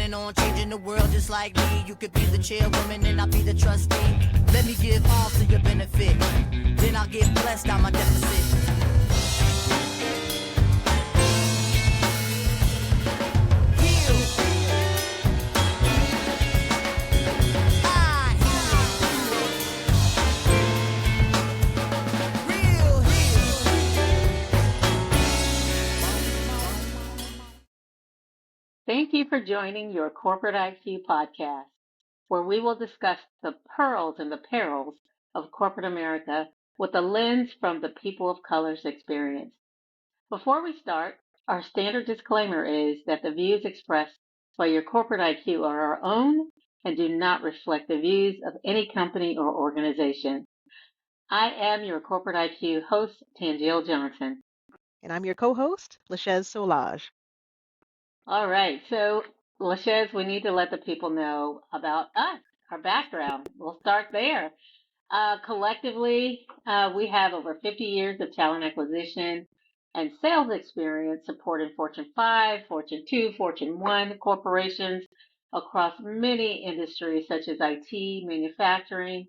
planning on changing the world just like me. You could be the chairwoman and I'll be the trustee. Let me give all to your benefit. Then I'll get blessed out my deficit. Thank you for joining your Corporate IQ podcast, where we will discuss the pearls and the perils of corporate America with a lens from the people of color's experience. Before we start, our standard disclaimer is that the views expressed by your Corporate IQ are our own and do not reflect the views of any company or organization. I am your Corporate IQ host, Tangiel Johnson. And I'm your co-host, Lachez Solage. All right, so Lachez, we need to let the people know about us, our background. We'll start there. Collectively, we have over 50 years of talent acquisition and sales experience supporting Fortune 5, Fortune 2, Fortune 1 corporations across many industries such as IT, manufacturing,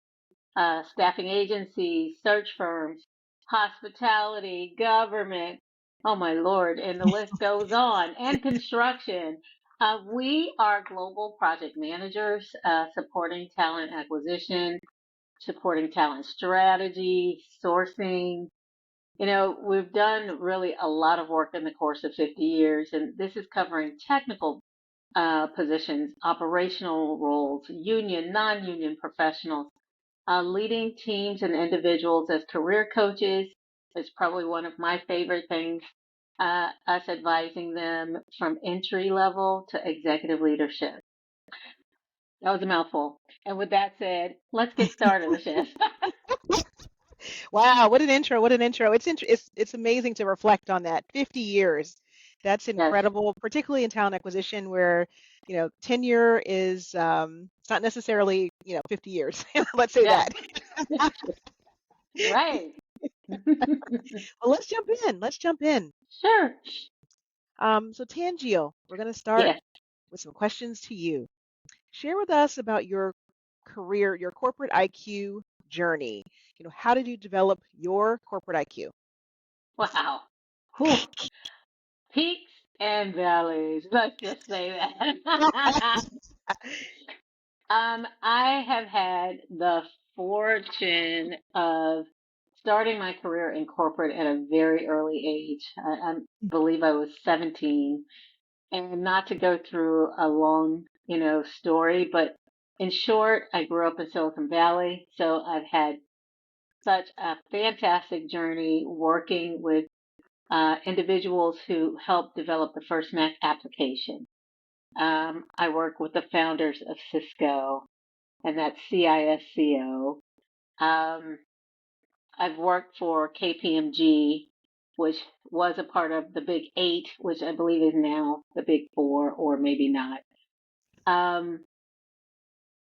staffing agencies, search firms, hospitality, government. Oh my Lord, and the list goes on, and construction. We are global project managers supporting talent acquisition, supporting talent strategy, sourcing. You know, we've done really a lot of work in the course of 50 years, and this is covering technical positions, operational roles, union, non-union professionals, leading teams and individuals as career coaches is probably one of my favorite things. Us advising them from entry level to executive leadership. That was a mouthful. And with that said, let's get started, Lachez. Wow, what an intro! What an intro! It's amazing to reflect on that. 50 years. That's Yes. incredible, particularly in talent acquisition where, tenure is it's not necessarily, 50 years. Let's say Yeah. that. Right. Well, let's jump in. Let's jump in. Sure. So Tangiel, we're going to start Yes. with some questions to you. Share with us about your career, your corporate IQ journey. How did you develop your corporate IQ? Wow. Whew. Peaks and valleys. Let's just say that. I have had the fortune of starting my career in corporate at a very early age. I believe I was 17, and not to go through a long, story, but in short, I grew up in Silicon Valley, so I've had such a fantastic journey working with individuals who helped develop the first Mac application. I work with the founders of Cisco, and that's CISCO. I've worked for KPMG, which was a part of the Big Eight, which I believe is now the Big Four, or maybe not.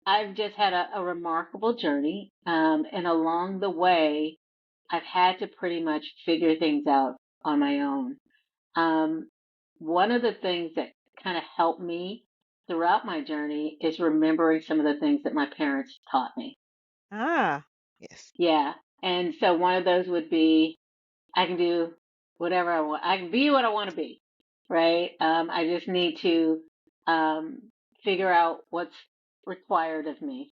I've just had a remarkable journey, and along the way, I've had to pretty much figure things out on my own. One of the things that kind of helped me throughout my journey is remembering some of the things that my parents taught me. Ah, yes. Yeah. And so one of those would be I can do whatever I want. I can be what I want to be, right? I just need to figure out what's required of me,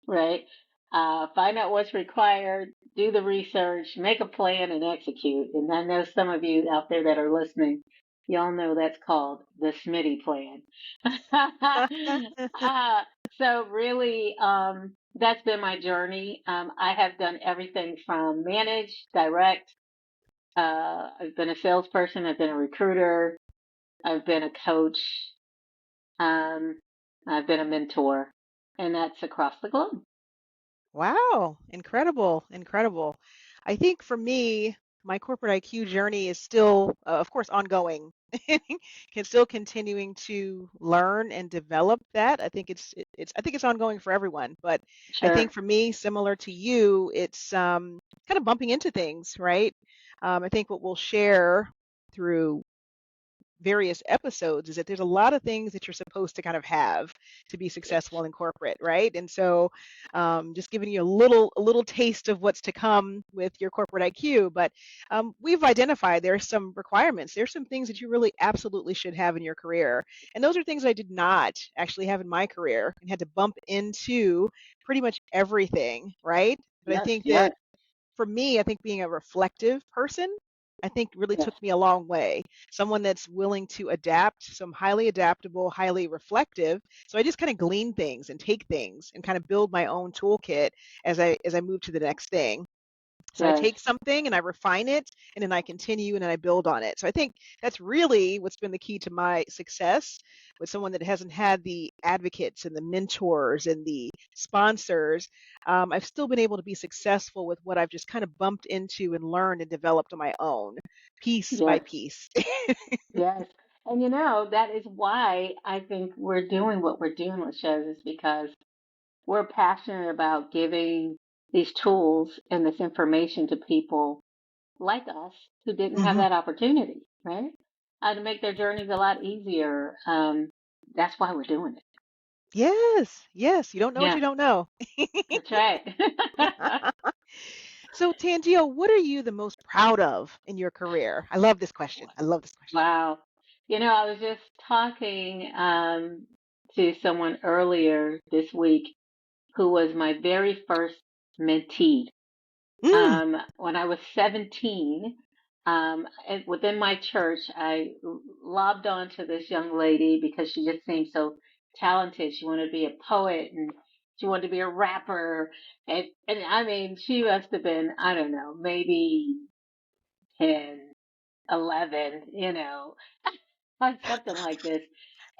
right? Find out what's required, do the research, make a plan, and execute. And I know some of you out there that are listening, y'all know that's called the Smitty plan. So really, that's been my journey. I have done everything from manage, direct. I've been a salesperson. I've been a recruiter. I've been a coach. Um, I've been a mentor, and that's across the globe. Wow, incredible, incredible. I think for me, my corporate IQ journey is still, of course, ongoing. Still continuing to learn and develop that. I think it's ongoing for everyone, but I Sure. think for me, similar to you, it's kind of bumping into things, right? I think what we'll share through various episodes is that there's a lot of things that you're supposed to kind of have to be Yes. successful in corporate, right? And so, just giving you a little taste of what's to come with your corporate IQ. But we've identified there's some requirements. There's some things that you really absolutely should have in your career, and those are things I did not actually have in my career and had to bump into pretty much everything, right? But I Yes. think Yes. that for me, I think being a reflective person, I think really Yes. took me a long way. Someone that's willing to adapt, so I'm highly adaptable, highly reflective. So I just kind of glean things and take things and kind of build my own toolkit as I move to the next thing. So I Yes. take something and I refine it and then I continue and then I build on it. So I think that's really what's been the key to my success with someone that hasn't had the advocates and the mentors and the sponsors. I've still been able to be successful with what I've just kind of bumped into and learned and developed on my own, piece by Yes. piece. Yes. And that is why I think we're doing what we're doing with shows is because we're passionate about giving these tools and this information to people like us who didn't have Hmm. that opportunity, right? To make their journeys a lot easier. That's why we're doing it. Yes, yes. You don't know what Yeah, you don't know. that's right. So, Tangio, what are you the most proud of in your career? I love this question. I love this question. Wow. I was just talking to someone earlier this week who was my very first mentee. Mm, When I was 17, and within my church, I lobbed on to this young lady because she just seemed so talented. She wanted to be a poet and she wanted to be a rapper. And I mean, she must have been, I don't know, maybe 10, 11, something like this.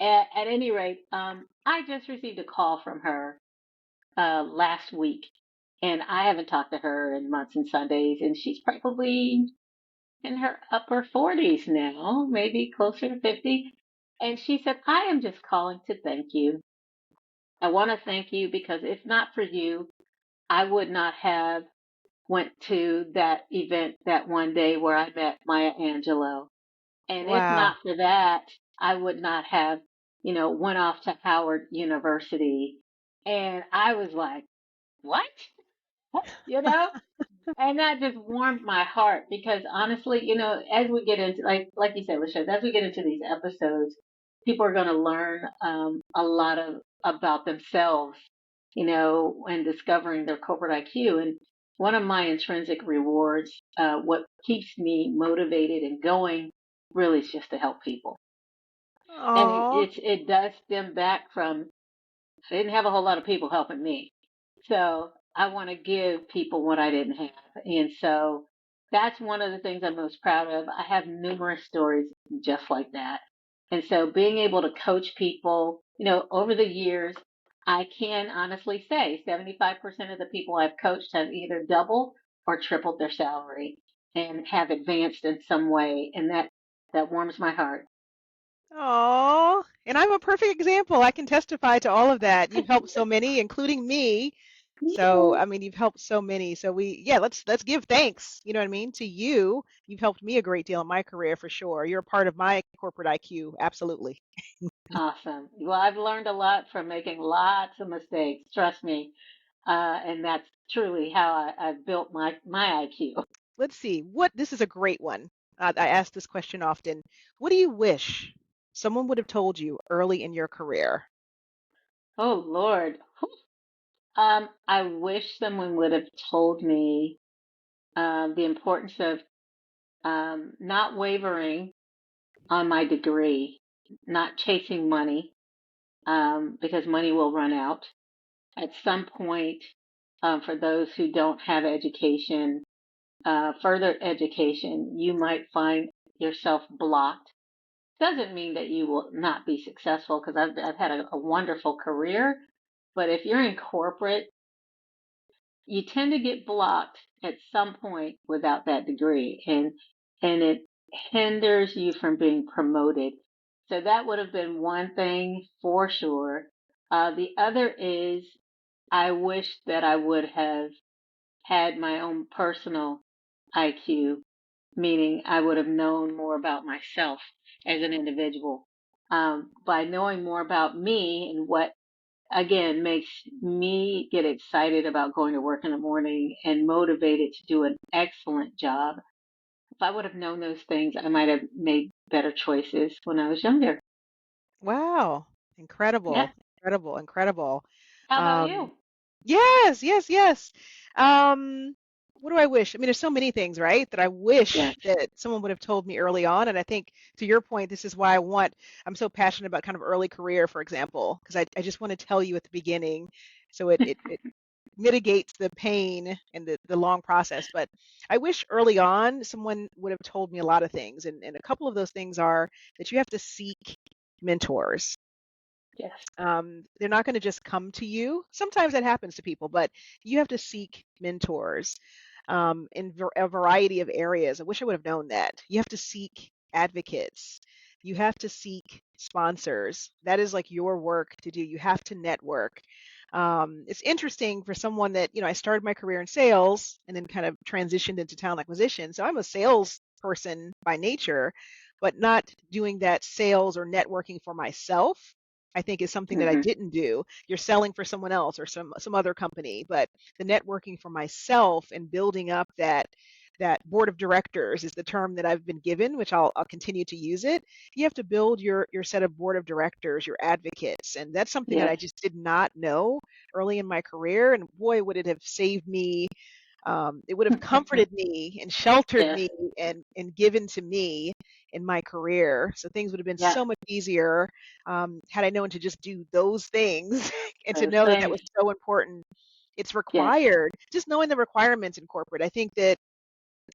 At any rate, I just received a call from her last week, and I haven't talked to her in months and Sundays, and she's probably in her upper 40s now, maybe closer to 50. And she said, I am just calling to thank you. I want to thank you because if not for you, I would not have went to that event that one day where I met Maya Angelou. And if wow. not for that, I would not have, went off to Howard University. And I was like, what? You know? And that just warmed my heart because honestly, as we get into like you said, Lachelle, as we get into these episodes, people are going to learn a lot about themselves, and discovering their corporate IQ. And one of my intrinsic rewards, what keeps me motivated and going, really is just to help people. And Oh, it does stem back from I didn't have a whole lot of people helping me. So I want to give people what I didn't have. And so that's one of the things I'm most proud of. I have numerous stories just like that. And so being able to coach people, over the years, I can honestly say 75% of the people I've coached have either doubled or tripled their salary and have advanced in some way. And that warms my heart. oh, and I'm a perfect example. I can testify to all of that. You've helped so many, including me. So, I mean, you've helped so many. So yeah, let's give thanks, you know what I mean, to you. You've helped me a great deal in my career for sure. You're a part of my corporate IQ, absolutely. Awesome. Well, I've learned a lot from making lots of mistakes. Trust me. And that's truly how I've built my IQ. Let's see. This is a great one. I ask this question often. What do you wish someone would have told you early in your career? Oh, Lord. I wish someone would have told me the importance of not wavering on my degree, not chasing money, because money will run out. At some point, for those who don't have education, further education, you might find yourself blocked. Doesn't mean that you will not be successful because I've had a wonderful career, but if you're in corporate, you tend to get blocked at some point without that degree, and it hinders you from being promoted. So that would have been one thing for sure. The other is I wish that I would have had my own personal IQ, meaning I would have known more about myself as an individual. By knowing more about me and what, again, makes me get excited about going to work in the morning and motivated to do an excellent job. If I would have known those things, I might have made better choices when I was younger. Wow. Yeah. Incredible. Incredible. Incredible. How about Um, you? yes, yes, yes. Um, what do I wish? I mean, there's so many things, right, that I Yes. wish that someone would have told me early on. And I think to your point, this is why I'm so passionate about kind of early career, for example, because I just want to tell you at the beginning so it mitigates the pain and the long process. But I wish early on someone would have told me a lot of things. And a couple of those things are that you have to seek mentors. Yes. They're not going to just come to you. Sometimes that happens to people, but you have to seek mentors in a variety of areas. I wish I would have known that. You have to seek advocates. You have to seek sponsors. That is like your work to do. You have to network. It's interesting for someone that, I started my career in sales and then kind of transitioned into talent acquisition. So I'm a sales person by nature, but not doing that sales or networking for myself. I think is something that I Hmm. didn't do. You're selling for someone else or some other company, but the networking for myself and building up that board of directors is the term that I've been given, which I'll continue to use it. You have to build your set of board of directors, your advocates, and that's something that I Yes. just did not know early in my career. And boy, would it have saved me. It would have comforted me and sheltered Yes. me and given to me in my career. So things would have been Yeah. so much easier had I known to just do those things and to Those know that that things. was so important. It's Yes. required. Just knowing the requirements in corporate. I think that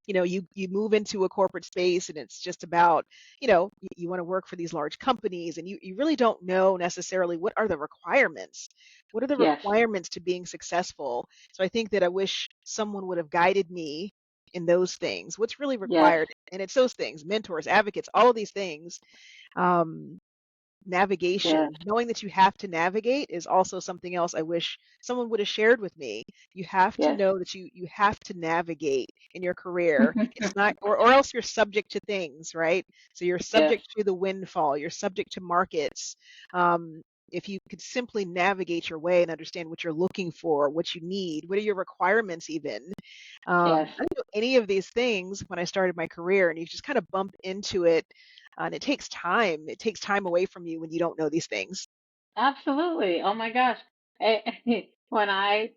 you move into a corporate space and it's just about you want to work for these large companies and you really don't know necessarily what are the requirements, what are the Yes. requirements to being successful. So I think that I wish someone would have guided me in those things, what's really Yes. required. And it's those things, mentors, advocates, all of these things. um, Yes. Navigation, knowing that you have to navigate is also something else I wish someone would have shared with me. You have to Yes. know that you have to navigate in your career. It's not, or else you're subject to things, right? So you're Yes. subject to the windfall, you're subject to markets. If you could simply navigate your way and understand what you're looking for, what you need, what are your requirements even. Yes. I didn't know any of these things when I started my career, and you just kind of bump into it. And it takes time. It takes time away from you when you don't know these things. Absolutely. Oh my gosh. When I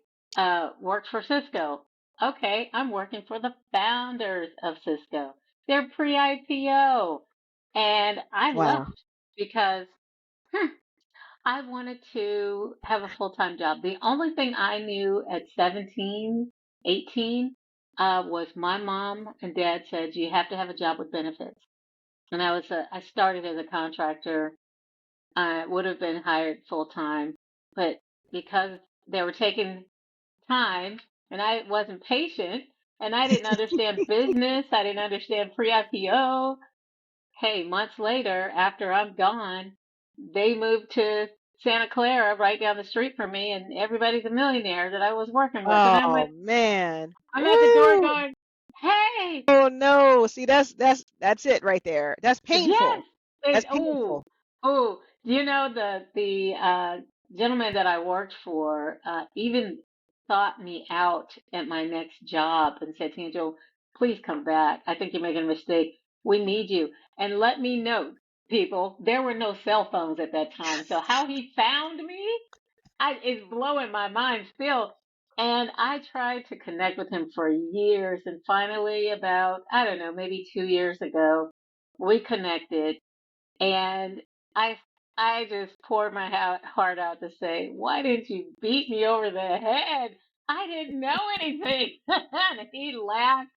worked for Cisco, okay, I'm working for the founders of Cisco. They're pre-IPO. And I Wow. left because I wanted to have a full-time job. The only thing I knew at 17, 18, was my mom and dad said you have to have a job with benefits. And I started as a contractor. I would have been hired full time, but because they were taking time and I wasn't patient and I didn't understand business, I didn't understand pre-IPO. Hey, months later, after I'm gone, they moved to Santa Clara right down the street from me and everybody's a millionaire that I was working with. And Oh man. I'm at the door Ooh. going, hey, Oh no. See, that's it right there. That's yes. painful. And That's painful. you know, the gentleman that I worked for even sought me out at my next job and said, Angel, please come back. I think you're making a mistake. We need you. And let me know, people, there were no cell phones at that time. So how he found me, it's blowing my mind still. And I tried to connect with him for years. And finally, about, I don't know, maybe 2 years ago, we connected and I I just poured my heart out to say, why didn't you beat me over the head? I didn't know anything. And he laughed,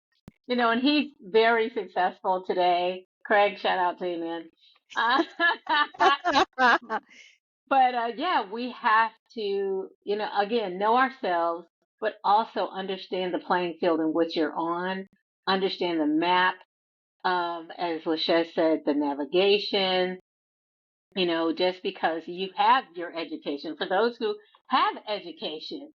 and he's very successful today. Craig, shout out to you, man. Uh, but yeah, we have to, again, know ourselves, but also understand the playing field in which you're on, understand the map. As Lachey said, the navigation, just because you have your education, for those who have education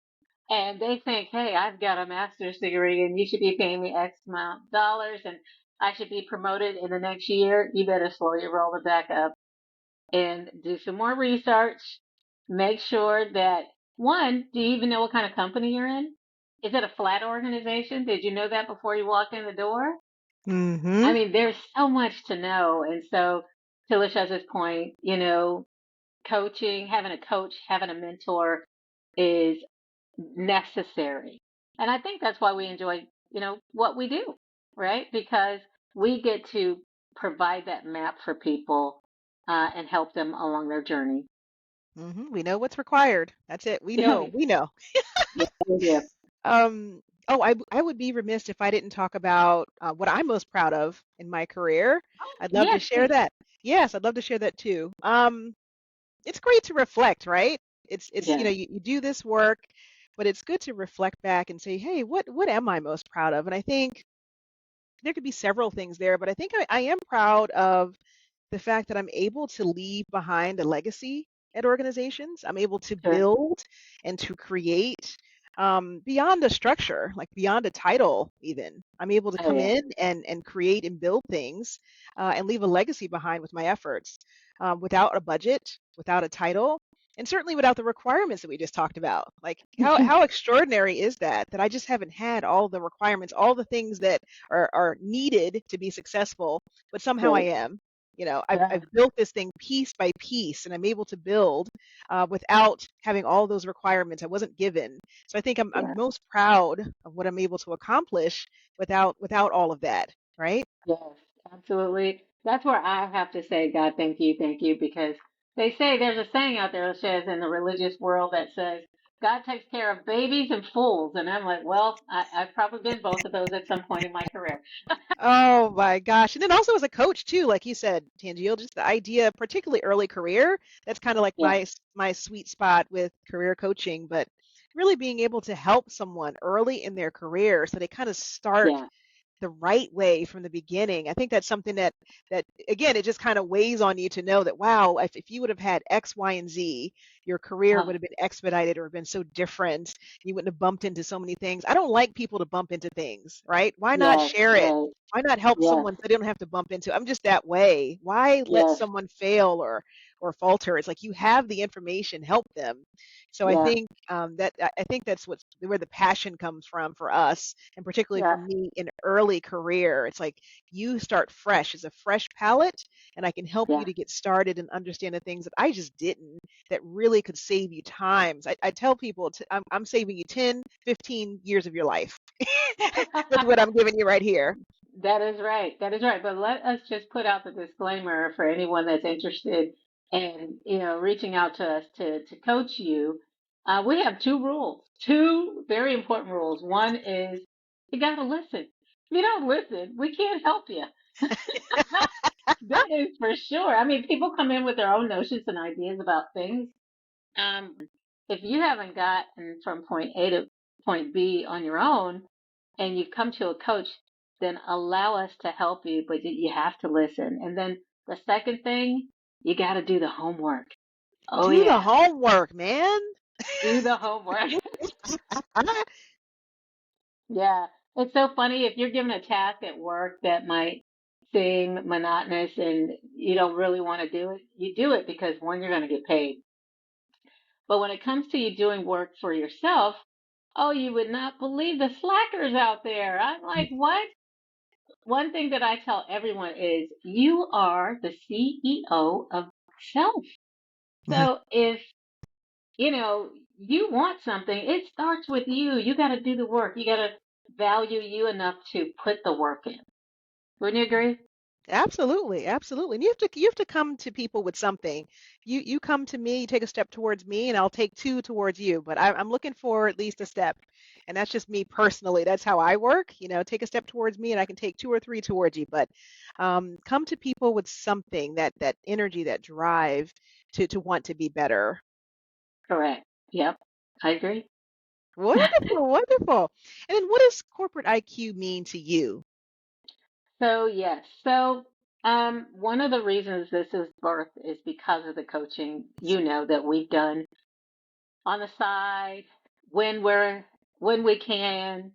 and they think, hey, I've got a master's degree and you should be paying me X amount of dollars. And I should be promoted in the next year, you better slow your roller back up and do some more research. Make sure that, one, do you even know what kind of company you're in? Is it a flat organization? Did you know that before you walked in the door? I Mm-hmm. mean, there's so much to know. And so, to Lashez's point, coaching, having a coach, having a mentor is necessary. And I think that's why we enjoy, what we do, right? Because we get to provide that map for people and help them along their journey. Mm-hmm. We know what's required. That's it. We know. Yeah, We know. we do. Oh, I would be remiss if I didn't talk about what I'm most proud of in my career. I'd love to Yes, share please. that. Yes, I'd love to share that too. It's great to reflect, right? It's Yes, you do this work, but it's good to reflect back and say, hey, what am I most proud of? And I think there could be several things there, but I think I am proud of the fact that I'm able to leave behind a legacy at organizations. I'm able to sure. build and to create beyond a structure, like beyond a title, even. I'm able to Oh, come yeah. in and create and build things and leave a legacy behind with my efforts without a budget, without a title. And certainly without the requirements that we just talked about. Like how extraordinary is that? That I just haven't had all the requirements, all the things that are needed to be successful, but somehow I Right. am. Yeah, I've built this thing piece by piece, and I'm able to build without having all those requirements I wasn't given. So I think I'm yeah. most proud of what I'm able to accomplish without all of that, right? Yes, absolutely. That's where I have to say, God, thank you, because they say there's a saying out there that says in the religious world that says, God takes care of babies and fools. And I'm like, well, I've probably been both of those at some point in my career. Oh my gosh. And then also as a coach too, like you said, Tangiel, just the idea, particularly early career, that's kind of like Yeah, my sweet spot with career coaching, but really being able to help someone early in their career so they kind of start yeah, the right way from the beginning. I think that's something that again, it just kind of weighs on you to know that wow, if you would have had X, Y, and Z, your career oh, would have been expedited or been so different. You wouldn't have bumped into so many things. I don't like people to bump into things, right? Why not yes, share it? right, Why not help yes, someone so they don't have to bump into? I'm just that way. Why let yes, someone fail or falter? It's like you have the information, help them. So I yeah, think I think that's where the passion comes from for us, and particularly yeah, for me in early career. It's like you start fresh as a fresh palette, and I can help you yeah. to get started and understand the things that I just didn't that really could save you times. I tell people I'm saving you 10, 15 years of your life with what I'm giving you right here. That is right. That is right. But let us just put out the disclaimer for anyone that's interested in, reaching out to us to coach you. We have two rules, two very important rules. One is you got to listen. If you don't listen, we can't help you. That is for sure. I mean, people come in with their own notions and ideas about things. If you haven't gotten from point A to point B on your own and you've come to a coach, then allow us to help you, but you have to listen. And then the second thing, you got to do the homework. Oh, Do the yeah, homework, man. do the homework. Yeah, it's so funny if you're given a task at work that might seem monotonous and you don't really want to do it, you do it because one, you're going to get paid. But when it comes to you doing work for yourself, oh, you would not believe the slackers out there. I'm like, what? One thing that I tell everyone is you are the CEO of self. So if, you want something, it starts with you. You got to do the work. You got to value you enough to put the work in. Wouldn't you agree? Absolutely, absolutely. And you have to come to people with something. You come to me, you take a step towards me, and I'll take two towards you. But I'm looking for at least a step, and that's just me personally. That's how I work. Take a step towards me, and I can take two or three towards you. But come to people with something that energy, that drive to want to be better. Correct. Yep. I agree. Wonderful, wonderful. And then, what does corporate IQ mean to you? So, yes. So, one of the reasons this is birthed is because of the coaching, that we've done on the side when we can,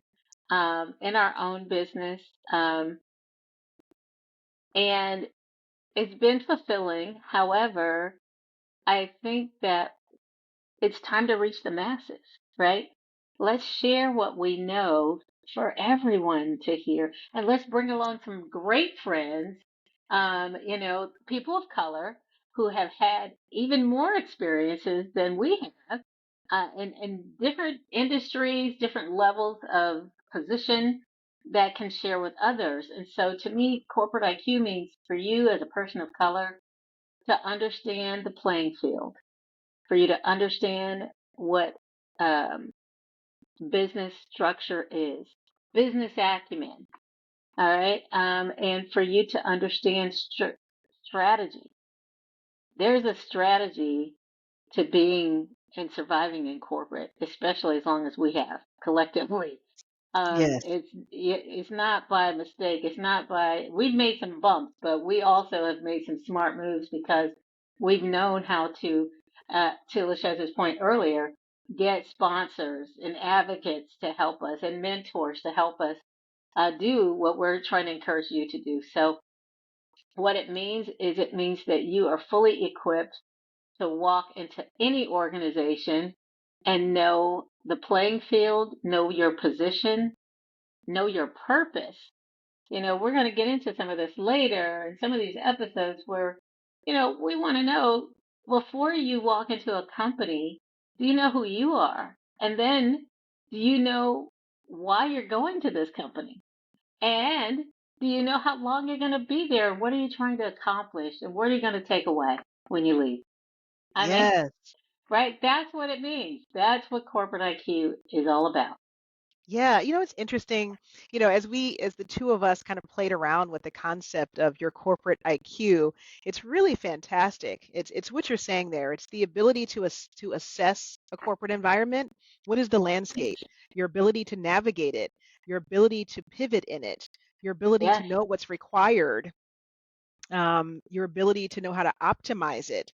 in our own business. Um, And it's been fulfilling. However, I think that it's time to reach the masses, right? Let's share what we know for everyone to hear, and let's bring along some great friends, people of color who have had even more experiences than we have in different industries, different levels of position that can share with others. And so to me, corporate IQ means for you as a person of color to understand the playing field, for you to understand what um, business structure is, business acumen, all right, and for you to understand strategy. There's a strategy to being and surviving in corporate, especially as long as we have collectively. Yes. It's not by mistake. It's not by we've made some bumps, but we also have made some smart moves because we've known how to Lachez's point earlier, get sponsors and advocates to help us and mentors to help us do what we're trying to encourage you to do. So what it means is it means that you are fully equipped to walk into any organization and know the playing field, know your position, know your purpose. We're going to get into some of this later in some of these episodes where, we want to know before you walk into a company, do you know who you are? And then do you know why you're going to this company? And do you know how long you're going to be there? What are you trying to accomplish? And what are you going to take away when you leave? I mean, Yes. right? That's what it means. That's what corporate IQ is all about. Yeah, it's interesting, as the two of us kind of played around with the concept of your corporate IQ, it's really fantastic. It's what you're saying there. It's the ability to assess a corporate environment. What is the landscape? Your ability to navigate it, your ability to pivot in it, your ability to Yes, know what's required, your ability to know how to optimize it.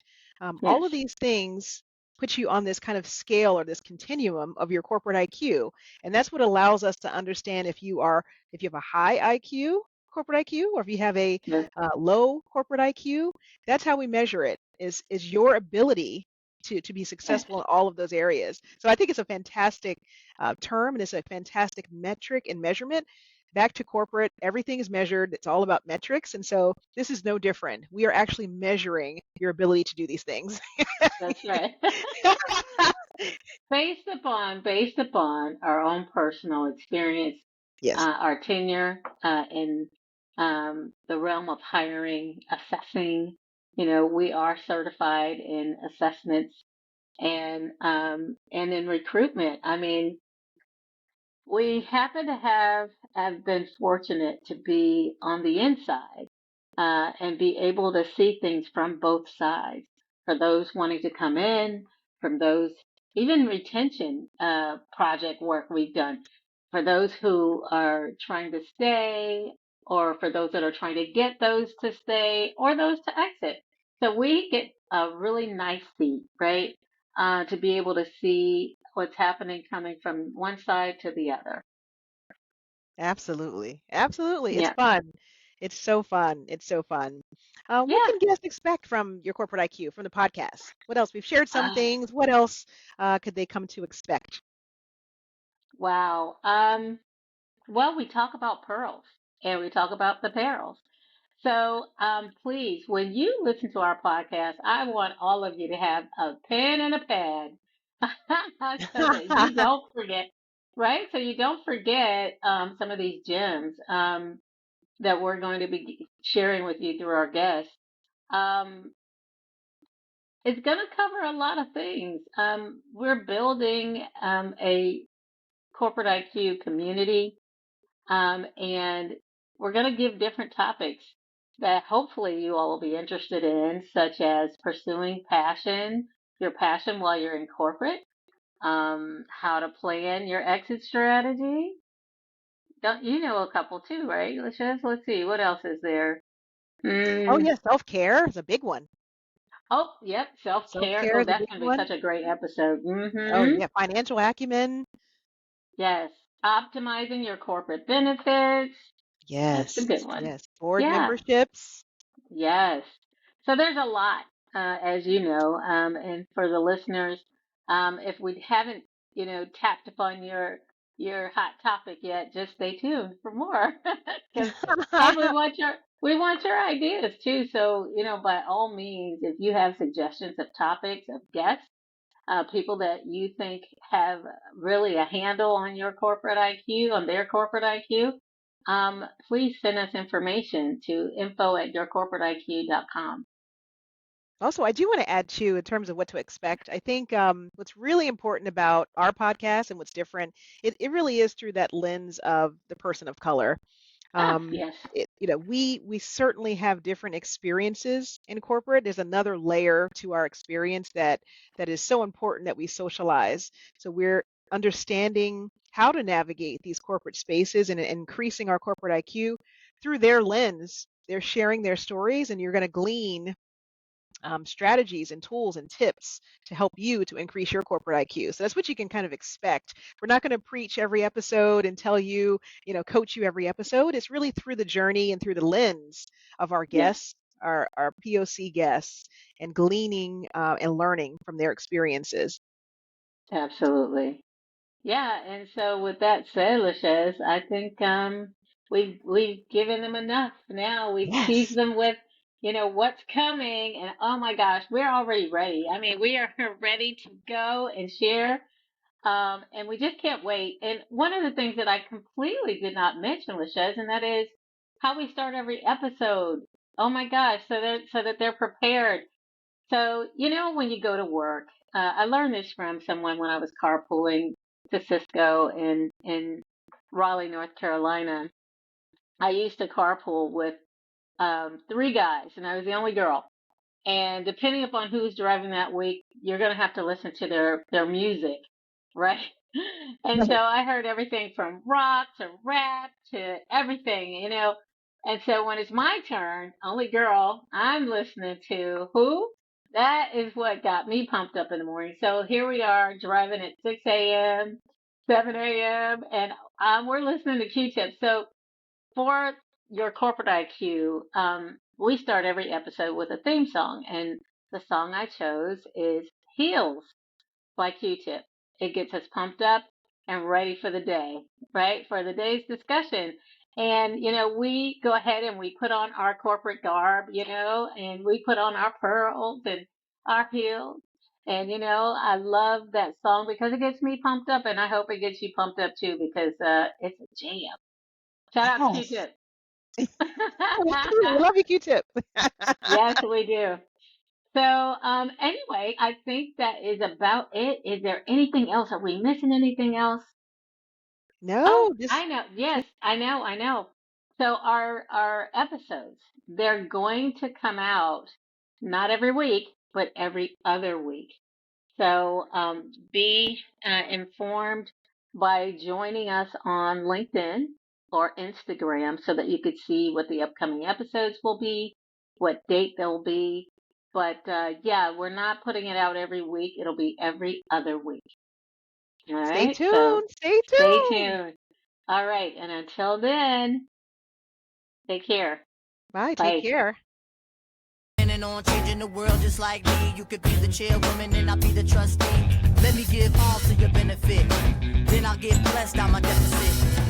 All yes, of these things put you on this kind of scale or this continuum of your corporate IQ. And that's what allows us to understand if you have a high IQ, corporate IQ, or if you have a yes, low corporate IQ. That's how we measure it, is your ability to be yes. successful in all of those areas. So I think it's a fantastic term, and it's a fantastic metric and measurement. Back to corporate, everything is measured. It's all about metrics. And so this is no different. We are actually measuring your ability to do these things. That's right. Based upon our own personal experience, Yes, our tenure in the realm of hiring, assessing. We are certified in assessments and in recruitment. I mean, we happen to have been fortunate to be on the inside and be able to see things from both sides. For those wanting to come in, from those even retention project work we've done, for those who are trying to stay, or for those that are trying to get those to stay, or those to exit. So we get a really nice seat, right? To be able to see what's happening coming from one side to the other. absolutely. Absolutely. It's Yeah. fun. It's so fun. It's so fun. What Yeah. can guests expect from your corporate IQ, from the podcast? What else? We've shared some Uh, things. What else could they come to expect? wow. Well, we talk about pearls and we talk about the perils. So, please, when you listen to our podcast, I want all of you to have a pen and a pad so that you don't forget, right? So you don't forget some of these gems that we're going to be sharing with you through our guests. Um, it's going to cover a lot of things. We're building a corporate IQ community, and we're going to give different topics that hopefully you all will be interested in, such as pursuing your passion while you're in corporate, how to plan your exit strategy. Don't you know a couple too, right? Let's see, what else is there? Oh, Mm, yeah, self-care is a big one. oh, yep, self-care. Self-care Oh, is a that's big going to be one. such a great episode. Oh, Mm-hmm. yeah, financial acumen. Yes, optimizing your corporate benefits. That's a Yes, good one. yes. Board Yeah. memberships. Yes. So there's a lot, as you know, and for the listeners, if we haven't, tapped upon your hot topic yet, just stay tuned for more, because hey, we want your ideas too. So by all means, if you have suggestions of topics of guests, people that you think have really a handle on your corporate IQ, on their corporate IQ, please send us information to info@yourcorporateiq.com. Also, I do want to add too, in terms of what to expect. I think what's really important about our podcast and what's different, it really is through that lens of the person of color. Ah, Um, yes, we certainly have different experiences in corporate. There's another layer to our experience that is so important that we socialize. So we're understanding how to navigate these corporate spaces and increasing our corporate IQ through their lens. They're sharing their stories, and you're going to glean strategies and tools and tips to help you to increase your corporate IQ. So that's what you can kind of expect. We're not going to preach every episode and tell you, coach you every episode. It's really through the journey and through the lens of our yes, guests, our POC guests, and gleaning and learning from their experiences. absolutely. Yeah, and so with that said, Lachez, I think we've given them enough. Now we've teased Yes. them with, what's coming, and oh my gosh, we're already ready. I mean, we are ready to go and share. And we just can't wait. And one of the things that I completely did not mention, Lachez, and that is how we start every episode. Oh my gosh, so that they're prepared. So, when you go to work, I learned this from someone when I was carpooling to Cisco in Raleigh, North Carolina. I used to carpool with three guys, and I was the only girl. And depending upon who's driving that week, you're going to have to listen to their music, right? And so I heard everything from rock to rap to everything. And so when it's my turn, only girl, I'm listening to who? That is what got me pumped up in the morning. So here we are driving at 6 a.m., 7 a.m., and we're listening to Q-Tip. So for your corporate IQ, we start every episode with a theme song, and the song I chose is Heels by Q-Tip. It gets us pumped up and ready for the day, right? For the day's discussion. And, we go ahead and we put on our corporate garb, and we put on our pearls and our heels. And, I love that song because it gets me pumped up, and I hope it gets you pumped up too because it's a jam. Shout out to Yes. Q-Tip. We love you, Q-Tip. Yes, we do. So, anyway, I think that is about it. Is there anything else? Are we missing anything else? Oh, No, just I know. Yes, I know. So our episodes, they're going to come out not every week, but every other week. So be informed by joining us on LinkedIn or Instagram so that you could see what the upcoming episodes will be, what date they'll be. But yeah, we're not putting it out every week. It'll be every other week. All stay right. So tuned. Stay stay tuned. tuned. All right. And until then, take care. Bye. Take Bye. care. Planning on changing the world just like me. You could be the chairwoman and I'll be the trustee. Let me give all to your benefit. Then I'll get blessed out my deficit.